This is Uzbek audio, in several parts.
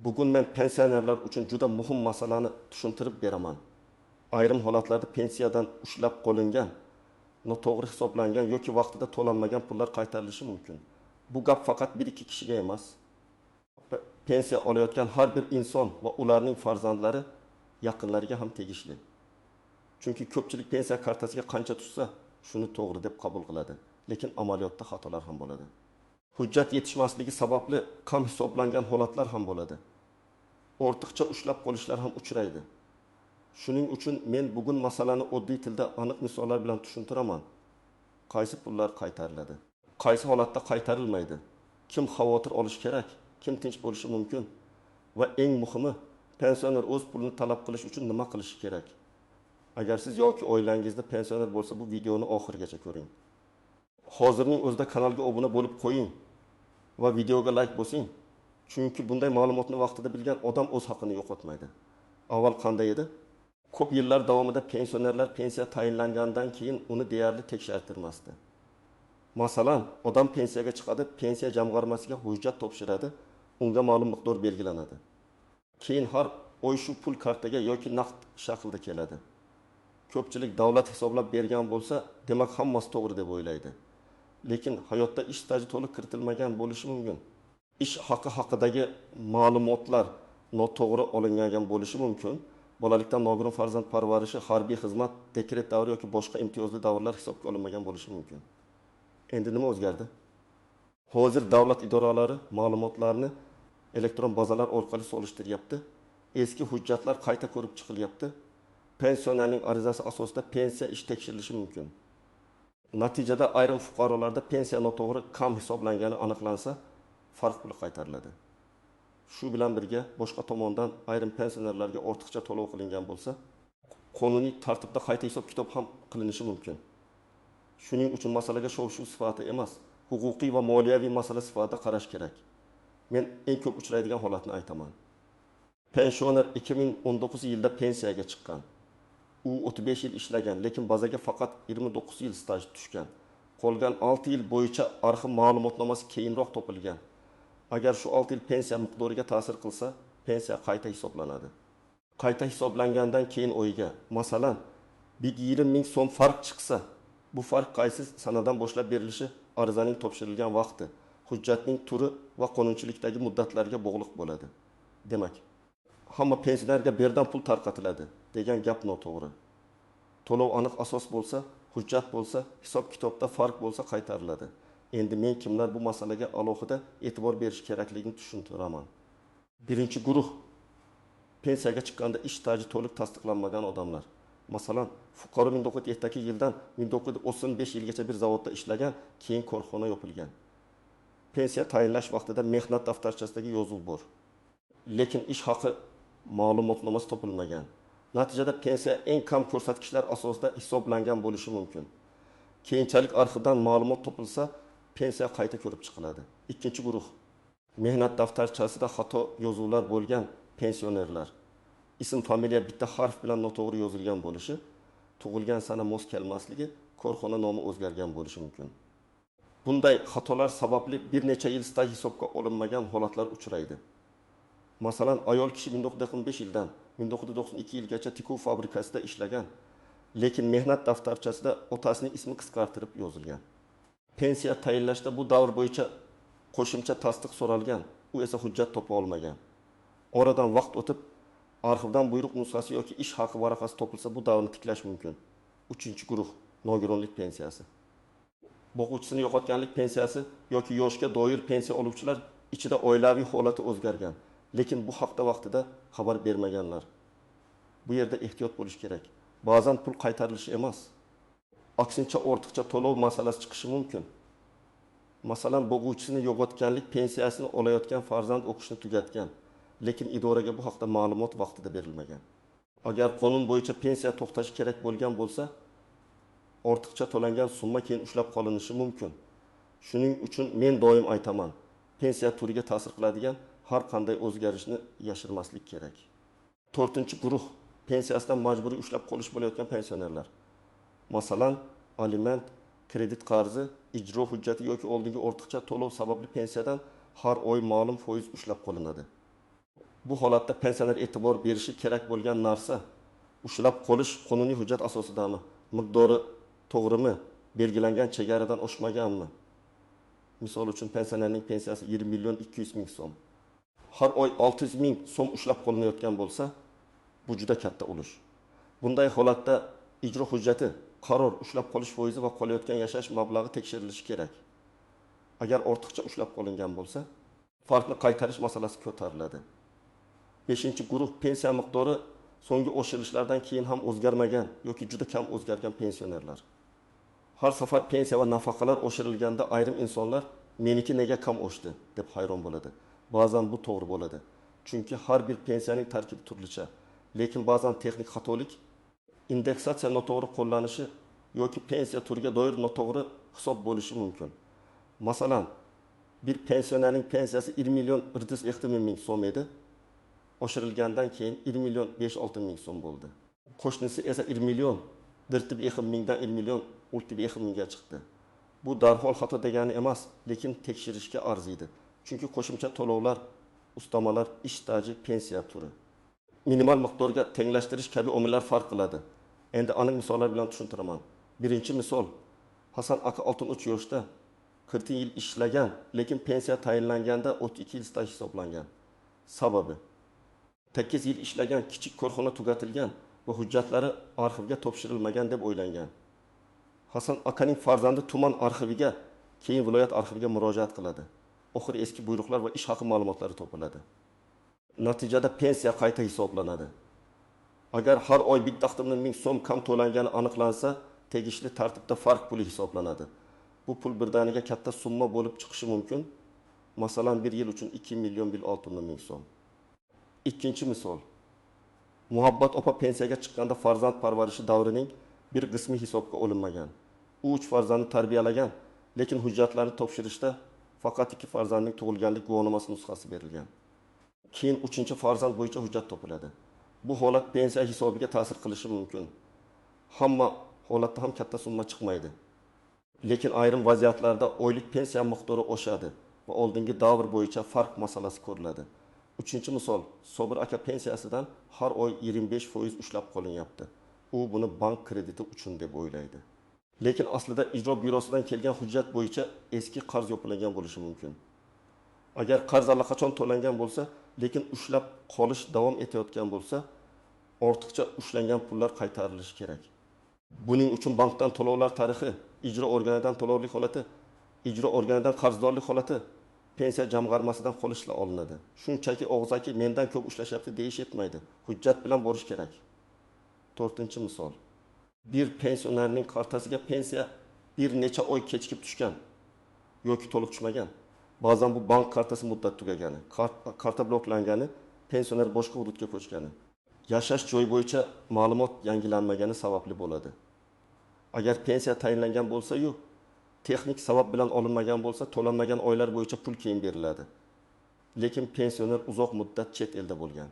Bugun men pensionerlar uchun juda muhim masalani tushuntirib beraman. Ayrim holatlarda pensiyadan ushlab qolingan, noto'g'ri hisoblangan yoki vaqtida to'lanmagan pullar qaytarilishi mumkin. Bu gap faqat 1-2 kishiga emas. Pensiya olayotgan har bir inson va ularning farzandlari yaqinlariga ham tegishli. Chunki ko'pchilik pensiya kartasiga qancha tushsa, shuni to'g'ri deb qabul qiladi, lekin amaliyotda xatolar ham bo'ladi. Hujjat yetishmasligi sababli kam hisoblangan holatlar ham bo'ladi. Ortiqcha ushlab qolishlar ham uchraydi. Shuning uchun men bugun masalani oddiy tilda aniq misollar bilan tushuntiraman. Qaysi pullar qaytariladi? Qaysi holatda qaytarilmaydi? Kim xavotir olish kerak? Kim tinch bo'lishi mumkin? Va eng muhimi, pensioner o'z pulini talab qilish uchun nima qilishi kerak? Agar siz yoki oilangizda pensioner bo'lsa, bu videoni oxirigacha ko'ring. Hozirning o'zida kanalga obuna bo'lib qo'ying va videoga like bosing. Chunki bunday ma'lumotni vaqtida bilgan odam o'z haqqini yo'qotmaydi. Avval qanday edi? Ko'p yillar davomida pensionerlar pensiya tayinlangandan keyin uni deyarli tekshirtirmasdi. Masalan, odam pensiyaga chiqadi, pensiya jamg'armasiga hujjat topshiradi, unga ma'lum miqdor belgilanadi. Keyin har oy shu pul kartaga yoki naqd shaklda keladi. Ko'pchilik davlat hisoblab bergan bo'lsa, demak hammasi to'g'ri deb o'ylaydi. Lekin hayotda ish staji to'liq kiritilmagan bo'lishi mumkin. Ish haqi haqidagi ma'lumotlar noto'g'ri olingan bo'lishi mumkin. Bolalikdan nogiron farzand parvarishi, harbiy xizmat, dekret davri yoki boshqa imtiyozli davrlar hisobga olinmagan bo'lishi mumkin. Endi nima o'zgardi? Hozir davlat idoralari ma'lumotlarni elektron bazalar orqali solishtiryapti. Eski hujjatlar qayta ko'rib chiqilyapti. Pensionerning arizasi asosida pensiya ish tekshirilishi mumkin. Natijada ayrim fuqarolarda pensiya noto'g'ri kam hisoblangani aniqlansa, farq puli qaytariladi. Shu bilan birga boshqa tomondan ayrim pensionerlarga ortiqcha to'lov qilingan bo'lsa, qonuniy tartibda qayta hisob-kitob ham qilinishi mumkin. Shuning uchun masalaga shov-shuv sifati emas, huquqiy va moliyaviy masala sifatida qarash kerak. Men eng ko'p uchraydigan holatni aytaman. Pensioner 2019 yilda pensiyaga chiqqan. U 35 yil ishlagan, lekin bazaga faqat 29 yil staj tushgan. Qolgan 6 yil bo'yicha arxiv ma'lumotnomasi keyinroq topilgan. Agar shu 6 yil pensiya miqdoriga ta'sir qilsa, pensiya qayta hisoblanadi. Qayta hisoblangandan keyin o'yiga, masalan, 120 ming so'm farq chiqsa, bu farq qaysi sanadan boshlab berilishi, arizaning topshirilgan vaqti, hujjatning turi va qonunchilikdagi muddatlarga bog'liq bo'ladi. Demak, hamma pensionerga berdan pul tarqatiladi degan gap noto'g'ri. To'lov aniq asos bo'lsa, hujjat bo'lsa, hisob-kitobda farq bo'lsa qaytariladi. Endi men kimlar bu masalaga alohida e'tibor berish kerakligini tushuntiraman. Birinchi guruh pensiyaga chiqqanda ish staji to'liq tasdiqlanmagan odamlar. Masalan, fuqaro 1972 yildan 1935 yilgacha bir zavodda ishlagan, keyin korxona yopilgan. Pensiya tayinlash vaqtida mehnat daftarchasidagi yozuv bor. Lekin ish haqi ma'lumotnomasi topilmagan. Natijada pensiya eng kam ko'rsatkichlar asosida hisoblangan bo'lishi mumkin. Keyinchalik arxivdan ma'lumot topilsa, pensiya qayta ko'rib chiqiladi. Ikkinchi guruh mehnat daftarchasida xato yozuvlar bo'lgan pensionerlar. Ism, familiya bitta harf bilan noto'g'ri yozilgan bo'lishi, tug'ilgan sana mos kelmasligi, korxona nomi o'zgargan bo'lishi mumkin. Bunday xatolar sababli bir necha yil staj hisobga olinmagan holatlar uchraydi. Masalan, ayol kishi 1995 yildan 1992 yilgacha tikuv fabrikasida ishlagan, lekin mehnat daftarchasida otasining ismi qisqartirib yozilgan. Pensiya tayinlashda bu davr bo'yicha qo'shimcha tasdiq so'ralgan, u esa hujjat topa olmagan. Oradan vaqt o'tib, arxivdan buyruq nusxasi yoki ish haqi varaqasi topilsa, bu davrni tiklash mumkin. Uchinchi guruh nogironlik pensiyasi. Boquvchisini yo'qotganlik pensiyasi yoki yoshga doir pensiya oluvchilar ichida oilaviy holati o'zgargan, lekin bu haqda vaqtida xabar bermaganlar. Bu yerda ehtiyot bo'lish kerak. Ba'zan pul qaytarilishi emas, aksincha ortiqcha to'lov masalasi chiqishi mumkin. Masalan, boquvchisini yo'qotganlik pensiyasini olayotgan farzand o'qishni tugatgan, lekin idoraga bu haqda ma'lumot vaqtida berilmagan. Agar qonun bo'yicha pensiya to'xtashi kerak bo'lgan bo'lsa, ortiqcha to'langan summa keyin ushlab qolinishi mumkin. Shuning uchun men doim aytaman, pensiya turiga ta'sir qiladigan har qanday o'zgarishni yashirmaslik kerak. 4-guruh pensiyasidan majburiy ushlab qolish bo'layotgan pensionerlar. Masalan, aliment, kredit qarzi, ijro hujjati yoki oldingi ortiqcha to'lov sababli pensiyadan har oy ma'lum foiz ushlab qolinadi. Bu holatda pensioner e'tibor berishi kerak bo'lgan narsa ushlab qolish qonuniy hujjat asosidami? Miqdori to'g'rimi? Belgilangan chegaradan oshmaganmi? Misol uchun pensionerning pensiyasi 20 million 200 ming so'm. Har oy 600 ming so'm ushlab qolinayotgan bo'lsa, bu juda katta ulush. Bunday holatda ijro hujjati, qaror, ushlab qolish foizi va qolayotgan yashash mablag'i tekshirilishi kerak. Agar ortiqcha ushlab qolingan bo'lsa, farqni qaytarish masalasi ko'tariladi. 5-guruh pensiya miqdori so'nggi oshirilishlardan keyin ham o'zgarmagan yoki juda kam o'zgargan pensionerlar. Har safar pensiya va nafaqalar oshirilganda ayrim insonlar meniki nega kam oshdi deb hayron bo'ladi. Ba'zan bu to'g'ri bo'ladi. Chunki har bir pensiyaning tarkibi turlicha. Lekin ba'zan texnik xatolik, indeksatsiya noto'g'ri qo'llanishi yoki pensiya turiga doir noto'g'ri hisob bo'lishi mumkin. Masalan, bir pensionerning pensiyasi 20 million 460 ming so'm edi. Oshirilgandan keyin 20 million 5-6 ming so'm bo'ldi. Qo'shnisi esa 20 million 460 mingdan 20 million 360 mingga chiqdi. Bu darhol xato degani emas, lekin tekshirishga arziydi. Chunki qo'shimcha to'lovlar, ustamalar, ish staji, pensiya turi minimal miqdorga tenglashtirish kabi omillar farq qiladi. Endi aniq misollar bilan tushuntiraman. Birinchi misol, Hasan aka 63 yoshda 40 yil ishlagan, lekin pensiya tayinlanganda 32 yil staj hisoblangan. Sababi 8 yil ishlagan, kichik korxona tugatilgan va hujjatlari arxivga topshirilmagan deb o'ylangan. Hasan akaning farzandi tuman arxiviga, keyin viloyat arxiviga murojaat qiladi. Oxiri eski buyruqlar va ish haqi ma'lumotlari topiladi. Natijada pensiya qayta hisoblanadi. Agar har oy 1.1 ming so'm kam to'langani aniqlansa, tegishli tartibda farq puli hisoblanadi. Bu pul birdaniga katta summa bo'lib chiqishi mumkin. Masalan, bir yil uchun 2 million 160 ming so'm. Ikkinchi misol. Muhabbat opa pensiyaga chiqqanda farzand parvarishi davrining bir qismi hisobga olinmagan. U 3 farzandni tarbiyalagan, lekin hujjatlarni topshirishda faqat 2 farzandning tug'ilganlik guvohnomasi nusxasi berilgan. Keyin 3-farzand bo'yicha hujjat topiladi. Bu holat pensiya hisobiga ta'sir qilishi mumkin. Hamma holatda ham katta summa chiqmaydi. Lekin ayrim vaziyatlarda oylik pensiya miqdori oshadi va oldingi davr bo'yicha farq masalasi ko'riladi. 3-misol, Sobir aka pensiyasidan har oy 25% ushlab qolinyapti. U buni bank krediti uchun deb o'ylaydi. Lekin aslida ijro byurosidan kelgan hujjat bo'yicha eski qarz yopilingan bo'lishi mumkin. Agar qarz allaqachon to'langan bo'lsa, lekin ushlab qolish davom etayotgan bo'lsa, ortiqcha ushlangan pullar qaytarilishi kerak. Buning uchun bankdan to'lovlar tarixi, ijro organidan to'lovlik holati, ijro organidan qarzdorlik holati, pensiya jamg'armasidan qolishla olinadi. Shunchaki og'zaki mendan ko'p ushlashyapti deyish yetmaydi. Hujjat bilan borish kerak. 4-misol. Bir pensionerning kartasiga pensiya bir necha oy kechikib tushgan yoki to'liq tushmagan. Ba'zan bu bank kartasi muddat tugagani, karta bloklangani, pensioner boshqa hududga ko'chgani, yashash joyi bo'yicha ma'lumot yangilanmagani sababli bo'ladi. Agar pensiya tayinlangan bo'lsa-yu, texnik sabab bilan olinmagan bo'lsa, to'lanmagan oylar bo'yicha pul keyin beriladi. Lekin pensioner uzoq muddat chet elda bo'lgan,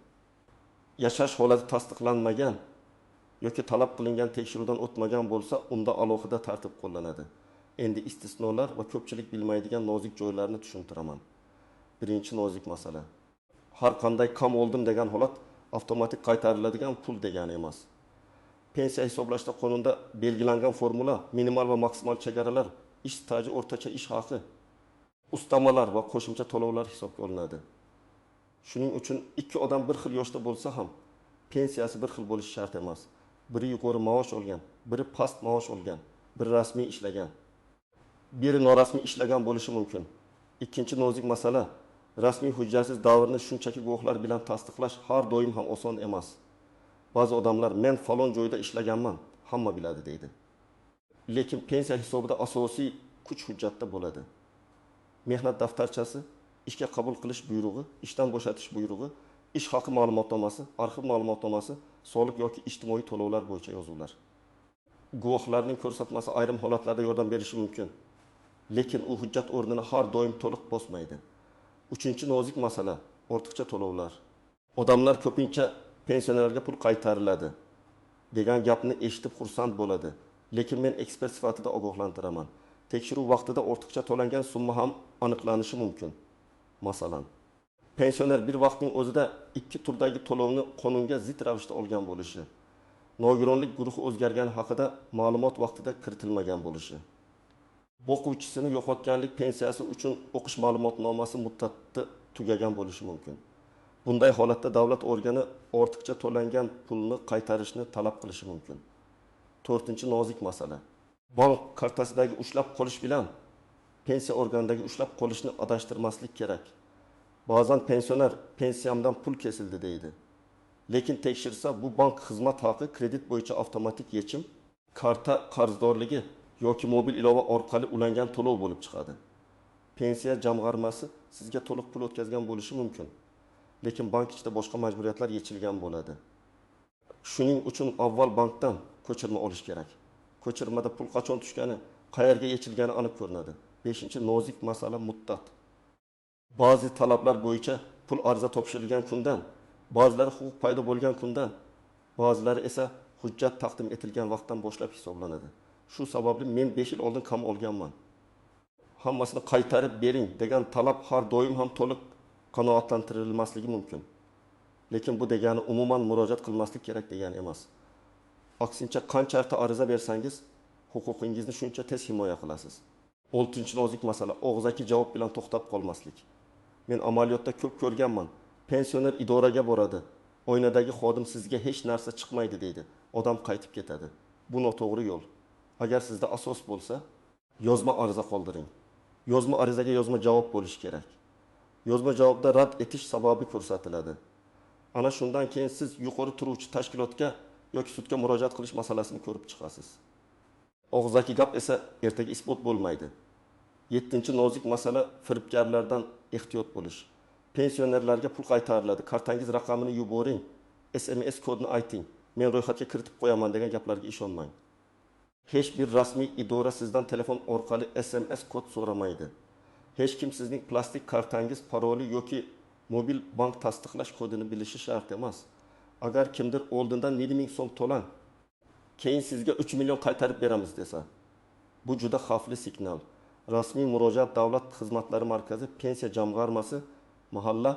yashash holati tasdiqlanmagan yoki talab qilingan tekshiruvdan o'tmagan bo'lsa, unda alohida tartib qo'llanadi. Endi istisnolar va ko'pchilik bilmaydigan nozik joylarni tushuntiraman. Birinchi nozik masala. Har qanday kam oldim degan holat avtomatik qaytariladigan pul degani emas. Pensiya hisoblashda qonunda belgilangan formula, minimal va maksimal chegaralar, ish staji, o'rtacha ish haqi, ustamalar va qo'shimcha to'lovlar hisobga olinadi. Shuning uchun ikki odam bir xil yoshda bo'lsa ham pensiyasi bir xil bo'lishi shart emas. Biri yuqori maosh olgan, biri past maosh olgan, biri rasmiy ishlagan, biri norasmiy ishlagan bo'lishi mumkin. Ikkinchi nozik masala, rasmiy hujjatsiz davrni shunchaki guvohlar bilan tasdiqlash har doim ham oson emas. Ba'zi odamlar men falon joyda ishlaganman, hamma biladi deydi. Lekin pensiya hisobida asosiy kuch hujjatda bo'ladi. Mehnat daftarchasi, ishga qabul qilish buyrug'i, ishdan bo'shatish buyrug'i, ish haqi ma'lumotnomasi, arxiv ma'lumotnomasi, soliq yoki ijtimoiy to'lovlar bo'yicha yozuvlar. Guvohlarning ko'rsatmasi ayrim holatlarda yordam berishi mumkin. Lekin u hujjat o'rnini har doim to'liq bosmaydi. 3-nozik masala, ortiqcha to'lovlar. Odamlar ko'pincha pensionerlarga pul qaytariladi degan gapni eshitib xursand bo'ladi. Lekin men ekspert sifatida ogohlantiraman. Tekshiruv vaqtida ortiqcha to'langan summa ham aniqlanishi mumkin. Masalan, Pensioner bir vaqtning o'zida ikki turdagi to'lovni qonunga zid ravishda olgan bo'lishi, nogironlik guruhi o'zgargani haqida ma'lumot vaqtida kiritilmagan bo'lishi, o'quvchisini yo'qotganlik pensiyasi uchun o'qish ma'lumotnomasi muddati tugagan bo'lishi mumkin. Bunday holatda davlat organi ortiqcha to'langan pulni qaytarishni talab qilishi mumkin. 4-nozik masala. Bank kartasidagi ushlab qolish bilan pensiya organidagi ushlab qolishni adashtirmaslik kerak. Ba'zan pensioner pensiyamdan pul kesildi deydi. Lekin tekshirsa bu bank xizmat haqi kredit bo'yicha avtomatik yechim, karta qarzdorligi yoki mobil ilova orqali ulangan to'lov bo'lib chiqadi. Pensiya jamg'armasi sizga to'liq pul o'tkazgan bo'lishi mumkin. Lekin bank ichida boshqa majburiyatlar yechilgan bo'ladi. Shuning uchun avval bankdan ko'chirma olish kerak. Ko'chirmada pul qachon tushgani, qayerga yechilgani aniq ko'rinadi. 5-nozik masala muddat. Ba'zi talablar bo'yicha pul ariza topshirilgan kundan, ba'zilari huquq paydo bo'lgan kundan, ba'zilari esa hujjat taqdim etilgan vaqtdan boshlab hisoblanadi. Shu sababli men 5 yil oldin kam olganman. Hammasini qaytarib bering degan talab har doim ham to'liq qanoatlantirilmasligi mumkin. Lekin bu degani umuman murojaat qilmaslik kerak degani emas. Aksincha qancha ariza bersangiz, huquqingizni shuncha tez himoya qilasiz. 6-nozik masala og'zaki javob bilan to'xtab qolmaslik. Men amaliyotda ko'p ko'rganman. Pensioner idoraga boradi. Oynadagi xodim sizga hech narsa chiqmaydi deydi. Odam qaytib ketadi. Bu noto'g'ri yo'l. Agar sizda asos bo'lsa, yozma ariza qoldiring. Yozma arizaga yozma javob bo'lishi kerak. Yozma javobda rad etish sababi ko'rsatiladi. Ana shundan keyin siz yuqori turuvchi tashkilotga yoki sudga murojaat qilish masalasini ko'rib chiqasiz. Og'zaki gap esa ertaga isbot bo'lmaydi. 7-nozik masala firibgarlardan ehtiyot bo'lish. Pensionerlarga pul qaytariladi. Kartangiz raqamini yuboring, SMS kodini ayting. Men ro'yxatga kiritib qo'yaman degan gaplarga ishonmang. Hech bir rasmiy idora sizdan telefon orqali SMS kod so'ramaydi. Hech kim sizning plastik kartangiz paroli yoki mobil bank tasdiqlash kodini bilishi shart emas. Agar kimdir oldindan 7 ming so'm to'lan, keyin sizga 3 million qaytarib beramiz desa, bu juda xavfli signal. Rasmiy murojaat davlat xizmatlari markazi, pensiya jamg'armasi, mahalla,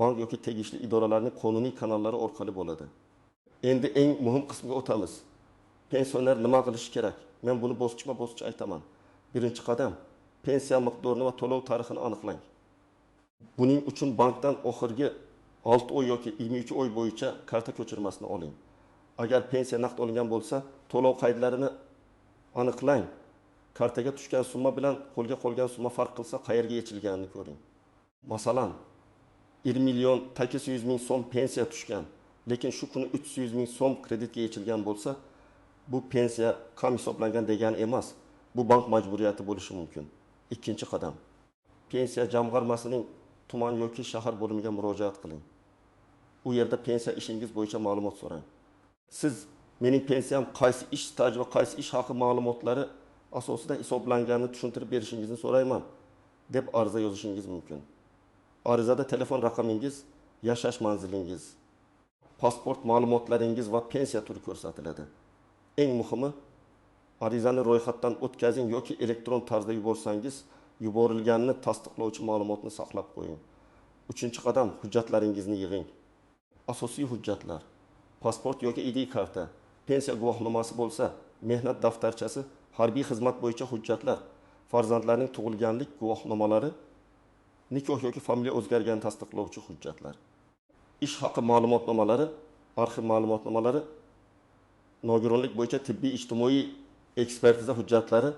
bank yoki tegishli idoralarning qonuniy kanallari orqali bo'ladi. Endi eng muhim qismga o'tamiz. Pensioner nima qilishi kerak? Men buni bosqichma-bosqich aytaman. Birinchi qadam, pensiya miqdorini va to'lov tarixini aniqlang. Buning uchun bankdan oxirgi 6 oy yoki 22 oy bo'yicha karta ko'chirmasini oling. Agar pensiya naqd olingan bo'lsa, to'lov qaydlarini aniqlang. Kartaga tushgan summa bilan qo'lga qolgan summa farq qilsa, qayerga yechilganini ko'ring. Masalan, 1 million 800 ming so'm pensiya tushgan, lekin shu kuni 300 ming so'm kreditga yechilgan bo'lsa, bu pensiya kam hisoblangan degani emas. Bu bank majburiyati bo'lishi mumkin. Ikkinchi qadam. Pensiya jamg'armasining tuman yoki shahar bo'limiga murojaat qiling. U yerda pensiya ishingiz bo'yicha ma'lumot so'rang. Siz mening pensiyam qaysi ish staji va qaysi ish haqi ma'lumotlari asosida hisoblanganini tushuntirib berishingizni so'rayman deb ariza yozishingiz mumkin. Arizada telefon raqamingiz, yashash manzilingiz, pasport ma'lumotlaringiz va pensiya turi ko'rsatiladi. Eng muhimi, arizani ro'yxatdan o'tkazing yoki elektron tarzda yuborsangiz, yuborilganini tasdiqlovchi ma'lumotni saqlab qo'ying. 3-qadam, hujjatlaringizni yig'ing. Asosiy hujjatlar: pasport yoki ID karta, pensiya guvohnomasi bo'lsa, mehnat daftarchasi, harbiy xizmat bo'yicha hujjatlar, farzandlarning tug'ilganlik guvohnomalari, nikoh yoki familiya o'zgarganini tasdiqlovchi hujjatlar, ish haqi ma'lumotnomalari, arxiv ma'lumotnomalari, nogironlik bo'yicha tibbiy ijtimoiy ekspertiza hujjatlari,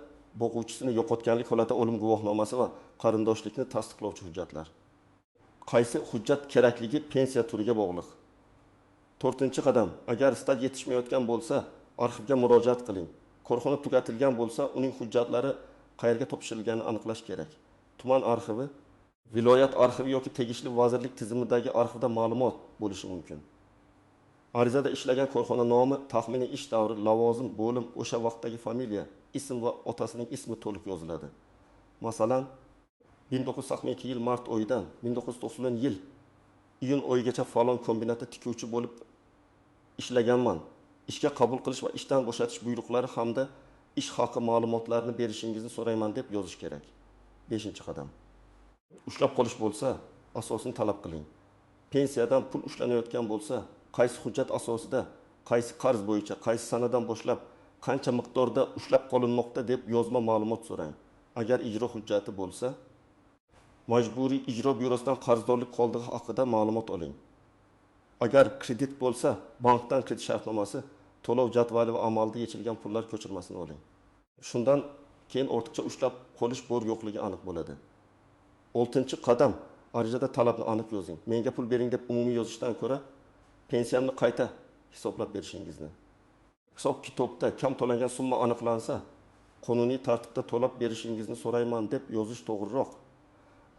boquvchisini yo'qotganlik holatida o'lim guvohnomasi va qarindoshlikni tasdiqlovchi hujjatlar. Qaysi hujjat kerakligi pensiya turiga bog'liq. 4-qadam, agar staj yetishmayotgan bo'lsa, arxivga murojaat qiling. Korxona tugatilgan bo'lsa, uning hujjatlari qayerga topshirilganini aniqlash kerak. Tuman arxivi, viloyat arxivi yoki tegishli vazirlik tizimidagi arxivda ma'lumot bo'lishi mumkin. Arizada ishlagan korxona nomi, taxminiy ish davri, lavozim, bo'lim, o'sha vaqtdagi familiya, ism va otasining ismi to'liq yoziladi. Masalan, 1982 yil mart oyidan 1990 yil iyun oyigacha falon kombinatda tikuvchi bo'lib ishlaganman. Ishga qabul qilish va ishdan bo'shatish buyruqlari hamda ish haqi ma'lumotlarini berishingizni so'rayman deb yozish kerak. 5-qadam. Ushlab qolish bo'lsa, asosini talab qiling. Pensiyadan pul ushlanayotgan bo'lsa, qaysi hujjat asosida, qaysi qarz bo'yicha, qaysi sanadan boshlab qancha miqdorda ushlab qolinmoqda deb yozma ma'lumot so'rang. Agar ijro hujjati bo'lsa, majburiy ijro byurosidan qarzdorlik qoldig'i haqida ma'lumot oling. Agar kredit bo'lsa, bankdan kredit shartnomasi, to'lov jadvali va amalda yechilgan pullar ko'chirmasini oling. Shundan keyin ortiqcha ushlab qolish bor yo'qligi aniq bo'ladi. 6-qadam, arizada talabni aniq yozing. Menga pul bering deb umumiy yozishdan ko'ra, pensiyamni qayta hisoblab berishingizni. Hisob kitobda kam to'langan summa aniqlansa, qonuniy tartibda to'lab berishingizni so'rayman deb yozish to'g'riroq.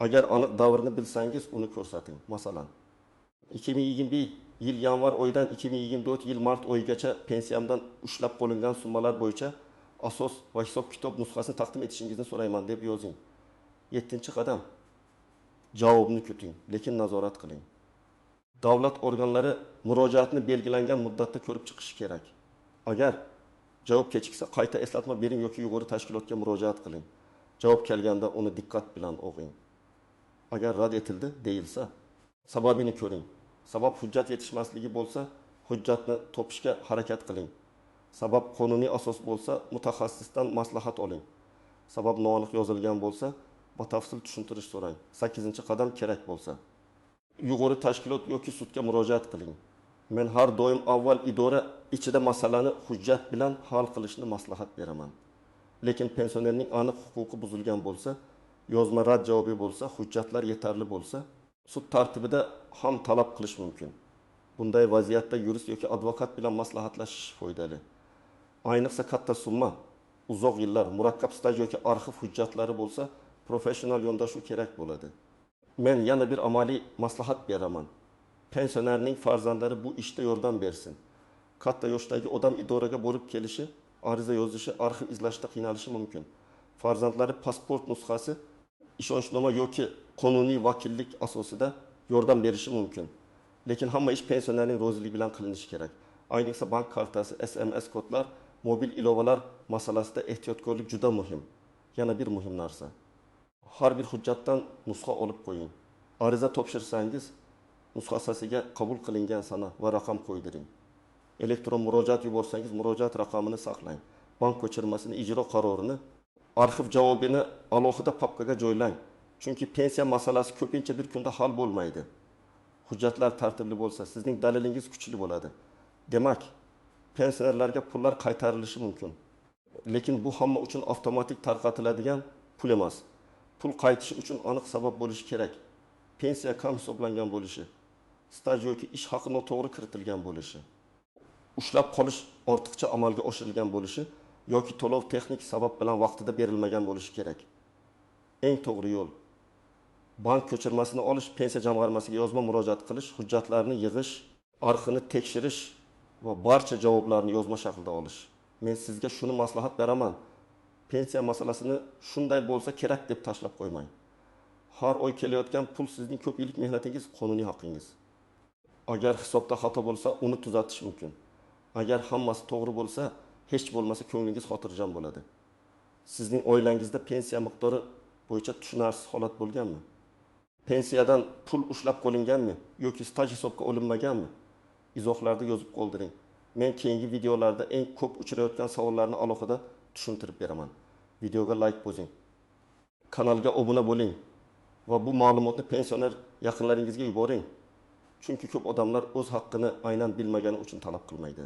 Agar aniq davrini bilsangiz, uni ko'rsating. Masalan, 2021 yil yanvar oyidan 2024 yil mart oyigacha pensiyamdan ushlab qolingan summalar bo'yicha asos va hisob kitob nusxasini taqdim etishingizni so'rayman deb yozing. 7-qadam, javobni kuting, lekin nazorat qiling. Davlat organlari murojaatni belgilangan muddatda ko'rib chiqishi kerak. Agar javob kechiksa, qayta eslatma bering yoki yuqori tashkilotga murojaat qiling. Javob kelganda uni diqqat bilan o'qing. Agar rad etildi deyilsa, sababini ko'ring. Sabab hujjat yetishmasligi bo'lsa, hujjatni topishga harakat qiling. Sabab qonuniy asos bo'lsa, mutaxassisdan maslahat oling. Sabab noaniq yozilgan bo'lsa, batafsil tushuntirish so'rang. 8-qadam kerak bo'lsa, yuqori tashkilot yoki sudga murojaat qiling. Men har doim avval idora ichida masalani hujjat bilan hal qilishni maslahat beraman. Lekin pensionerning aniq huquqi buzilgan bo'lsa, yozma rad javobi bo'lsa, hujjatlar yetarli bo'lsa, sud tartibida ham talab qilish mumkin. Bunday vaziyatda yurist yoki advokat bilan maslahatlashish foydali. Ayniqsa katta summa, uzoq yillar, murakkab staj yoki arxiv hujjatlari bo'lsa, professional yondashuv kerak bo'ladi. Men yana bir amaliy maslahat beraman. Pensionerning farzandlari bu ishda yordam bersin. Katta yoshdagi odam idoraga borib kelishi, ariza yozishi, arxiv izlashda qiynalishi mumkin. Farzandlari pasport nusxasi, ishonchnoma yoki qonuniy vakillik asosida yordam berishi mumkin. Lekin hamma ish pensionerning roziligi bilan qilinishi kerak. Ayniqsa bank kartasi, SMS kodlar, mobil ilovalar masalasida ehtiyotkorlik juda muhim. Yana bir muhim narsa. Har bir hujjatdan nusxa olib qo'ying. Ariza topshirsangiz, nusxasiga qabul qilingan sana va raqam qo'ydiring. Elektron murojaat yuborsangiz, murojaat raqamini saqlang. Bank ko'chirmasini, ijro qarorini, arxiv javobini alohida papkaga joylang. Chunki pensiya masalasi ko'pincha bir kunda hal bo'lmaydi. Hujjatlar tartibli bo'lsa, sizning dalilingiz kuchli bo'ladi. Demak, pensionerlarga pullar qaytarilishi mumkin. Lekin bu hamma uchun avtomatik tarqatiladigan pul emas. Pul qaytishi uchun aniq sabab bo'lishi kerak. Pensiya kam hisoblangan bo'lishi, staj yoki ish haqi noto'g'ri kiritilgan bo'lishi, ushlab qolish ortiqcha amalga oshirilgan bo'lishi yoki to'lov texnik sabab bilan vaqtida berilmagan bo'lishi kerak. Eng to'g'ri yo'l bank ko'chirmasini olish, pensiya jamg'armasiga yozma murojaat qilish, hujjatlarni yig'ish, arxivni tekshirish va barcha javoblarni yozma shaklda olish. Men sizga shuni maslahat beraman. Pensiya masalasini shunday bo'lsa kerak deb tashlab qo'ymang. Har oy kelayotgan pul sizning ko'p yillik mehnatingiz, qonuniy haqqingiz. Agar hisobda xato bo'lsa, uni tuzatish mumkin. Agar hammasi to'g'ri bo'lsa, hech bo'lmasa ko'nglingiz xotirjam bo'ladi. Sizning oilangizda pensiya miqdori bo'yicha tushunarsiz holat bo'lganmi? Pensiyadan pul ushlab qolinganmi yoki staj hisobga olinmaganmi? Izohlarda yozib qoldiring. Men keyingi videolarda eng ko'p uchrayotgan savollarni alohida tushuntirib beraman. Videoga like bosing. Kanalga obuna bo'ling va bu ma'lumotni pensioner yaqinlaringizga yuboring. Chunki ko'p odamlar o'z haqqini aynan bilmagani uchun talab qilmaydi.